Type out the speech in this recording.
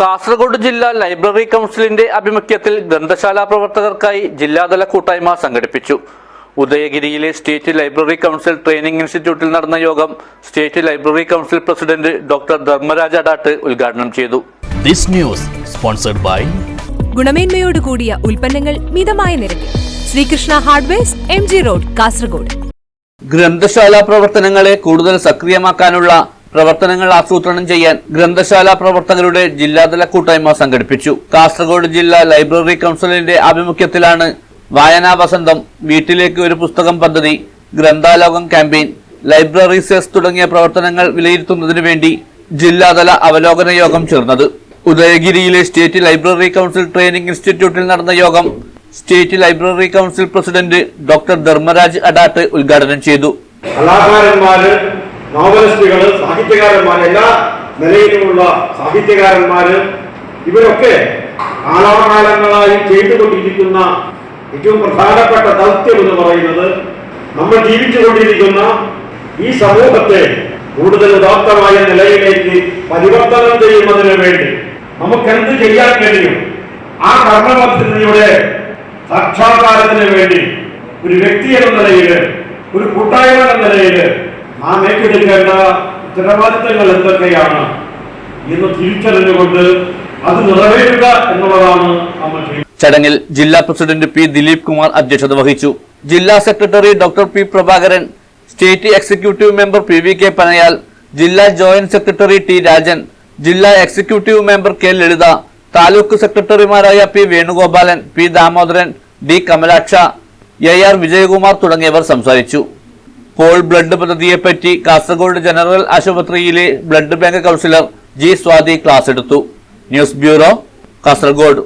കാസർഗോഡ് ജില്ലാ ലൈബ്രറി കൗൺസിലിന്റെ ആഭിമുഖ്യത്തിൽ ഗ്രന്ഥശാല പ്രവർത്തകർക്കായി ജില്ലാതല കൂട്ടായ്മ സംഘടിപ്പിച്ചു. ഉദയഗിരിയിലെ സ്റ്റേറ്റ് ലൈബ്രറി കൗൺസിൽ ട്രെയിനിംഗ് ഇൻസ്റ്റിറ്റ്യൂട്ടിൽ നടന്ന യോഗം state library council president doctor Dharmaraj Adat ഉദ്ഘാടനം ചെയ്തു. This news sponsored by ഗുണമേന്മയോട് കൂടിയ ഉൽപ്പന്നങ്ങൾ മിതമായ നിരക്കിൽ Sreekrishna hardwares MG road Kasaragod. ഗ്രന്ഥശാല പ്രവർത്തനങ്ങളെ കൂടുതൽ സക്രിയമാക്കാനുള്ള പ്രവർത്തനങ്ങൾ ആസൂത്രണം ചെയ്യാൻ ഗ്രന്ഥശാല പ്രവർത്തകരുടെ ജില്ലാതല കൂട്ടായ്മ സംഘടിപ്പിച്ചു. കാസർഗോഡ് ജില്ലാ ലൈബ്രറി കൗൺസിലിന്റെ ആഭിമുഖ്യത്തിലാണ് വായനാ വസന്തം, വീട്ടിലേക്ക് ഒരു പുസ്തകം പദ്ധതി, ഗ്രന്ഥാലോകം ക്യാമ്പയിൻ, ലൈബ്രറി സെസ് തുടങ്ങിയ പ്രവർത്തനങ്ങൾ വിലയിരുത്തുന്നതിനു വേണ്ടി ജില്ലാതല അവലോകന യോഗം ചേർന്നത്. ഉദയഗിരിയിലെ സ്റ്റേറ്റ് ലൈബ്രറി കൗൺസിൽ ട്രെയിനിംഗ് ഇൻസ്റ്റിറ്റ്യൂട്ടിൽ നടന്ന യോഗം state library council president doctor Dharmaraj Adat ഉദ്ഘാടനം ചെയ്തു. കലാകാരന്മാര്, നോവലിസ്റ്റുകള്, സാഹിത്യകാരന്മാര്, എല്ലാ നിലയിലുമുള്ള സാഹിത്യകാരന്മാര് ഇവരൊക്കെ കാലാകാലങ്ങളായി ചെയ്തുകൊണ്ടിരിക്കുന്ന ഏറ്റവും പ്രധാനപ്പെട്ട ദൗത്യം എന്ന് പറയുന്നത് നമ്മൾ ജീവിച്ചുകൊണ്ടിരിക്കുന്ന ഈ സമൂഹത്തെ കൂടുതൽ ഉദാത്തമായ നിലയിലേക്ക് പരിവർത്തനം ചെയ്യുന്നതിന് വേണ്ടി നമുക്ക് എന്ത് ചെയ്യാൻ കഴിയും, ആ കർമ്മപദ്ധതിയുടെ സാക്ഷാത്കാരത്തിന് വേണ്ടി ഒരു വ്യക്തി എന്ന നിലയിൽ, ഒരു കൂട്ടായ്മ എന്ന നിലയിൽ നാം ഏറ്റെടുക്കേണ്ട ഉത്തരവാദിത്തങ്ങൾ എന്തൊക്കെയാണ് എന്ന് തിരിച്ചറിഞ്ഞുകൊണ്ട് അത് നിറവേറ്റുക എന്നുള്ളതാണ് നമ്മൾ ചെയ്യുന്നത്. ചടങ്ങിൽ ജില്ലാ പ്രസിഡന്റ് പി ദിലീപ് കുമാർ അധ്യക്ഷത വഹിച്ചു. ജില്ലാ secretary doctor P Prabhakaran, state executive member PVK Panayal, ജില്ലാ ജോയിന്റ് സെക്രട്ടറി ടി രാജൻ, ജില്ലാ executive member K Lalitha, taluk സെക്രട്ടറിമാരായ P Venugopalan, P Damodaran, D Kamalaksha, AR Vijayakumar തുടങ്ങിയവർ സംസാരിച്ചു. ഹോൾ ബ്ലഡ് പദ്ധതിയെപ്പറ്റി കാസർഗോഡ് ജനറൽ ആശുപത്രിയിലെ blood bank counsellor G Swathi class എടുത്തു. News bureau, Kasaragod.